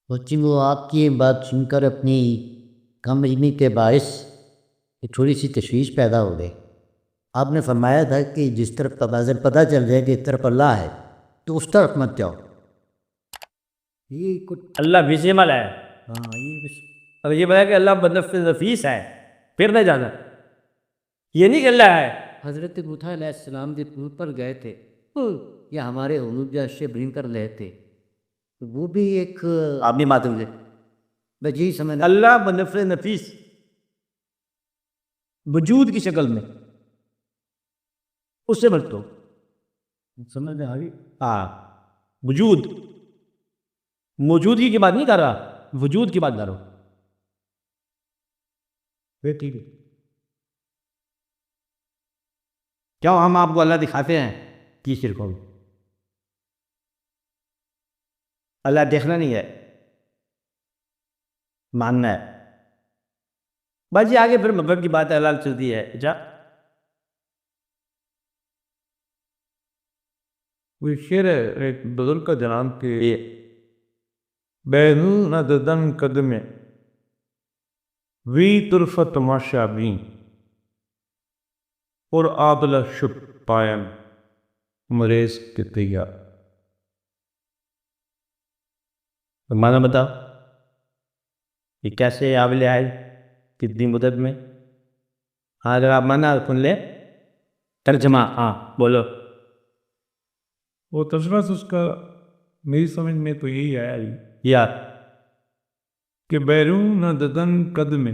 बच्ची वो आपकी ये बात सुनकर अपनी कम इल्मी के बायस एक थोड़ी सी तशवीश पैदा हो गई। आपने फरमाया था कि जिस तरफ तबादर पता चल जाए कि इस तरफ अल्लाह है तो उस तरफ मत जाओ। ये कुछ अल्लाह विजिबल है। हाँ ये अब ये बताया कि अल्लाह बनफ नफीस है, फिर नहीं जाना। ये नहीं कि अल्लाह है। हज़रत मूसा अलैहिस्सलाम के टूर पर गए थे या हमारे हुनूब जैसे ब्रिंग कर रहे थे तो वो भी एक आप भी मातूम से बस यही समझ अल्लाह बनफ नफीस वजूद की शक्ल में उससे मत दो, समझ में आ गई? हाँ, वजूद मौजूदगी की बात नहीं कर रहा, वजूद की बात कर रहा हूं। फिर ठीक है, क्या हम आपको अल्लाह दिखाते हैं कि शिरक हो? अल्लाह देखना नहीं है, मानना है। बस ये आगे फिर मगर की बात है, अल्लाह चलती है। अच्छा, वो शेर है एक बुजुर्ग का जनाब के बैनू नदन कदमे वी तुरफ तमाशा भी और आबला शुभ पायम मरेज के तैया। तो माना बताओ ये कैसे आविले आए, कितनी मुदत में? हाँ, अगर आप माना सुन ले तर्जमा। हाँ बोलो। वो तर्जमा से उसका मेरी समझ में तो यही आया यार कि बैरून नदन कदमे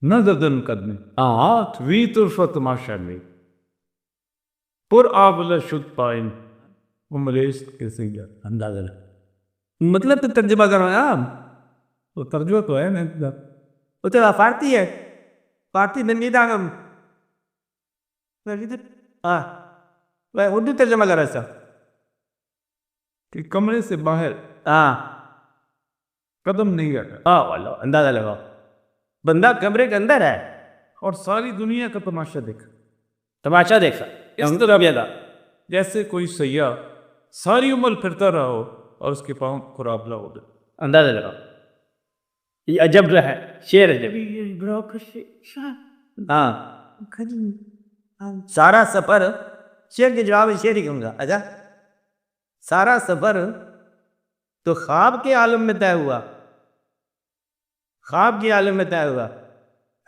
न ददन कदमे हाँ, वी तुरफ तमाशा भी पुर आबला शुभ पायम मरेज के तैया। अंदाजा मतलब तो तर्जमा करो ना। तो तर्जुमा तो है ना, वो तो फारती है, फारती नहीं दागम। हाँ, मैं उर्दू तर्जमा कर रहा था कि कमरे से बाहर हाँ कदम नहीं रखा हाँ, वालो अंदाजा लगाओ, बंदा कमरे के अंदर है और सारी दुनिया का तमाशा देखा। तमाशा देखा इस तरह भी था। जैसे कोई सैयाह सारी उम्र फिरता रहा हो और उसके पाँव खुराबला हो गए। अंदाजा लगाओ, ये अजब है, शेर है जब। हाँ, सारा सफर शेर के जवाब में शेर ही कहूंगा। अच्छा, सारा सफर तो ख्वाब के आलम में तय हुआ, ख्वाब के आलम में तय हुआ।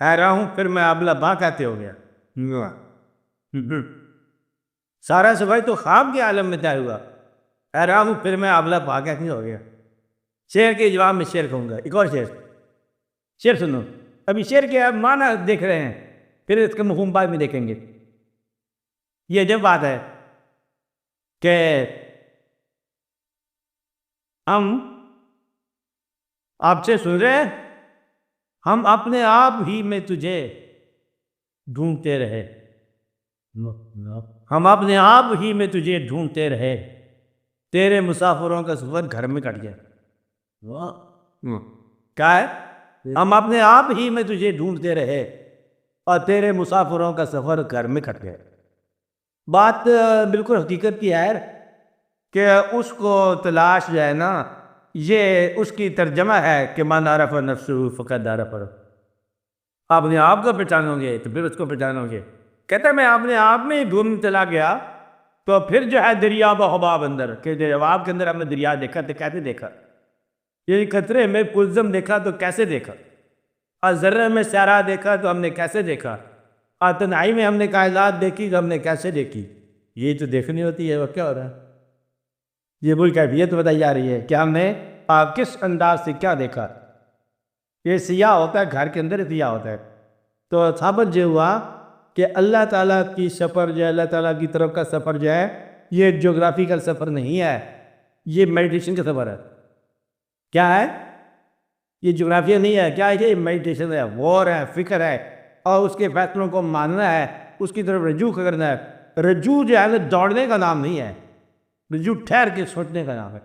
हैरान हूं फिर मैं आबला बा कहते हो गया। सारा सफर तो ख्वाब के आलम में तय हुआ, हैरान हूं फिर मैं आबला बा कहते हो गया। शेर के जवाब में शेर कहूंगा। एक और शेर सुनो। अभी शेर के आप माना देख रहे हैं, फिर इसके मफहूम बाद में देखेंगे। ये जब बात है कि हम आपसे सुन रहे हैं, हम अपने आप ही में तुझे ढूंढते रहे, हम अपने आप ही में तुझे ढूंढते रहे, तेरे मुसाफिरों का सफर घर में कट गया। क्या है? हम अपने आप ही में तुझे ढूंढते रहे और तेरे मुसाफिरों का सफर घर में कट गया। बात बिल्कुल हकीकत की है कि उसको तलाश जो है ना, ये उसकी तर्जमा है कि मन आरफ नफ्सु फ़क़द आरफ। अपने आप को पहचानोगे तो फिर उसको पहचानोगे। कहता है मैं अपने आप में ही ढूंढ चला गया तो फिर जो है दरिया बहबाब अंदर के जवाब के अंदर हमने दरिया देखा तो कैसे देखा, ये कतरे में पुलजम देखा तो कैसे देखा, और ज़र्रे में सारा देखा तो हमने कैसे देखा, और तन्हाई में हमने कायनात देखी तो हमने कैसे देखी। ये तो देखनी होती है। वह क्या हो रहा है? ये वही कैफियत बताई जा रही है कि हमने किस अंदाज से क्या देखा। ये सियाह होता है, घर के अंदर सियाह होता है। तो साबित जो हुआ कि अल्लाह ताला की सफ़र जो है, अल्लाह ताला की तरफ का सफ़र जो है, ये जोग्राफिकल सफ़र नहीं है, ये मेडिटेशन का सफ़र है। क्या है? ये जोग्राफिया नहीं है। क्या है? ये मेडिटेशन है, गौर है, फिक्र है, और उसके फैसलों को मानना है, उसकी तरफ रजू करना है। रजू जो है ना दौड़ने का नाम नहीं है, रजू ठहर के सोचने का नाम है।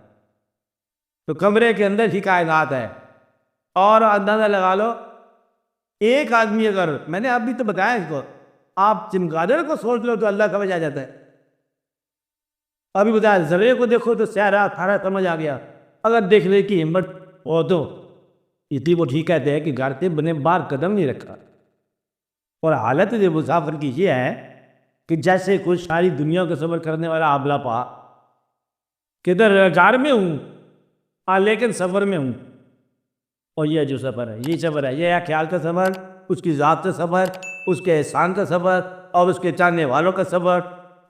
तो कमरे के अंदर ही कायनात है, और अंदाजा लगा लो एक आदमी अगर, मैंने अभी तो बताया इसको, आप चमगादड़ को सोच लो तो अल्लाह समझ आ जाता है। अभी बताया जर्रे को देखो तो सारा सारा समझ आ गया। अगर देखने की हिम्मत वो तो इतनी वो ठीक कहते हैं कि घर से बने बाहर कदम नहीं रखा। और हालत ये मुसाफिर की ये है कि जैसे कुछ सारी दुनिया का सफ़र करने वाला आबला पा किधर घर में हूँ लेकिन सफ़र में हूँ। और ये जो सफ़र है ये सफ़र है, ये है ख्याल का सफ़र, उसकी ज़ात का सफ़र, उसके एहसान का सफ़र और उसके चाहने वालों का सफ़र,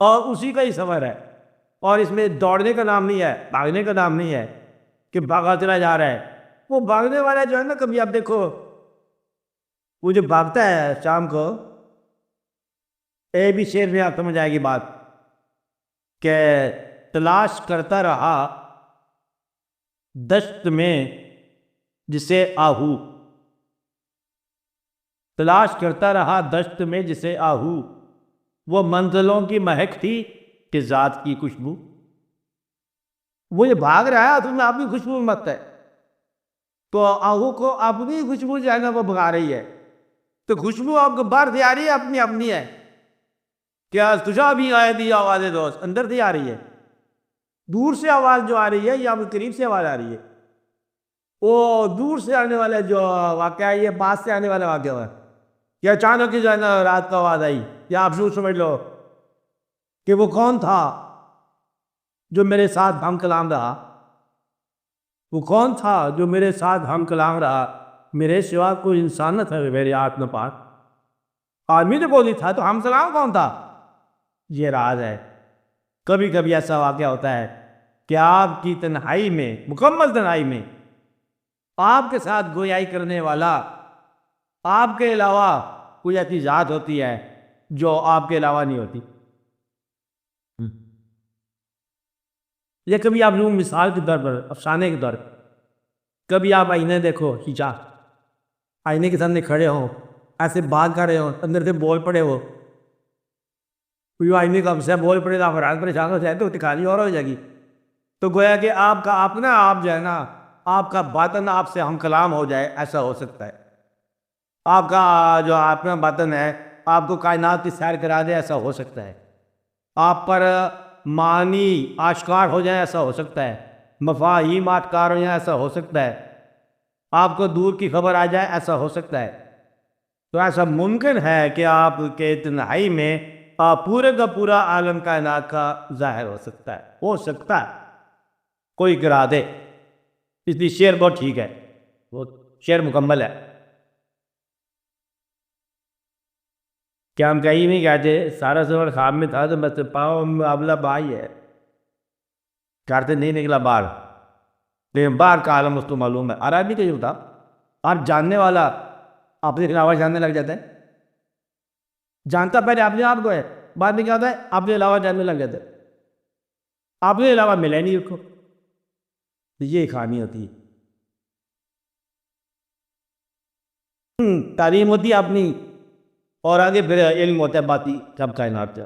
और उसी का ही सफ़र है। और इसमें दौड़ने का नाम नहीं है, भागने का नाम नहीं है कि भागा चला जा रहा है। वो भागने वाला जो है ना, कभी आप देखो वो जो भागता है शाम को, ए भी शेर में आप समझ आएगी बात कि तलाश करता रहा दश्त में जिसे आहू, तलाश करता रहा दश्त में जिसे आहू, वो मंजिलों की महक थी कि ज़ात की खुशबू। वो ये भाग रहा है तुम्हें अपनी खुशबू मत है, तो आहू को अपनी खुशबू जो है ना वो भगा रही है। तो खुशबू आपको बाहर से आ रही है, अपनी अपनी है। क्या तुझा भी आए दी आवाज़ दोस्त अंदर से आ रही है, दूर से आवाज़ जो आ रही है या करीब से आवाज़ आ रही है। वो दूर से आने वाला जो वाक़या है, ये पास से आने वाला वाक़या है। या अचानक ही जो है ना रात को आवाज़ आई, या आप यूँ समझ लो कि वो कौन था जो मेरे साथ हम कलाम रहा, वो कौन था जो मेरे साथ हम कलाम रहा, मेरे सिवा कोई इंसान न था मेरे आत्म पाक। आदमी तो बोली था तो हम सलाम कौन था, ये राज है। कभी कभी ऐसा वाक़या होता है कि आपकी तन्हाई में, मुकम्मल तन्हाई में, आपके साथ गोयाई करने वाला आपके अलावा कोई ऐसी ज़ात होती है जो आपके अलावा नहीं होती। या कभी आप यूँ मिसाल के तौर पर, अफसाने के तौर पर, कभी आप आईने देखो, शीशा, आईने के सामने खड़े हो, ऐसे बात कर रहे हो, अंदर से बोल पड़े हो, कोई आईने का हमसे बोल पड़े, आप रात परेशान हो जाए तो कहानी और हो जाएगी। तो गोया कि आपका अपना आप जो है ना, आपका बातन आपसे हम कलाम हो जाए, ऐसा हो सकता है। आपका जो अपना बातन है आपको कायनात की सैर करा दे, ऐसा हो सकता है। आप पर मानी आश्कार हो जाए, ऐसा हो सकता है। मफाहीम आश्कार हो जाए, ऐसा हो सकता है। आपको दूर की खबर आ जाए, ऐसा हो सकता है। तो ऐसा मुमकिन है कि आपके तन्हाई में पूरे का पूरा आलम कायनात का जाहिर हो सकता है, कोई गिरा दे। इसलिए शेर बहुत ठीक है, वो शेर मुकम्मल है। क्या हम कहीं नहीं कहते सारा सफर ख्वाब में था, तो बस पाओ अबला भाई है, घर से नहीं निकला बाहर, लेकिन बाहर का आलम उसको मालूम है। अरबी का यूँ था, आप जानने वाला अपने अलावा जानने लग जाता है। जानता पहले अपने आप को है, बाद में क्या होता है अपने अलावा जानने लग जाता है, अपने अलावा मिले नहीं उसको। तो ये खामी होती है, तालीम होती है अपनी, और आगे फिर इल्म होता है बाती सब कायनात का।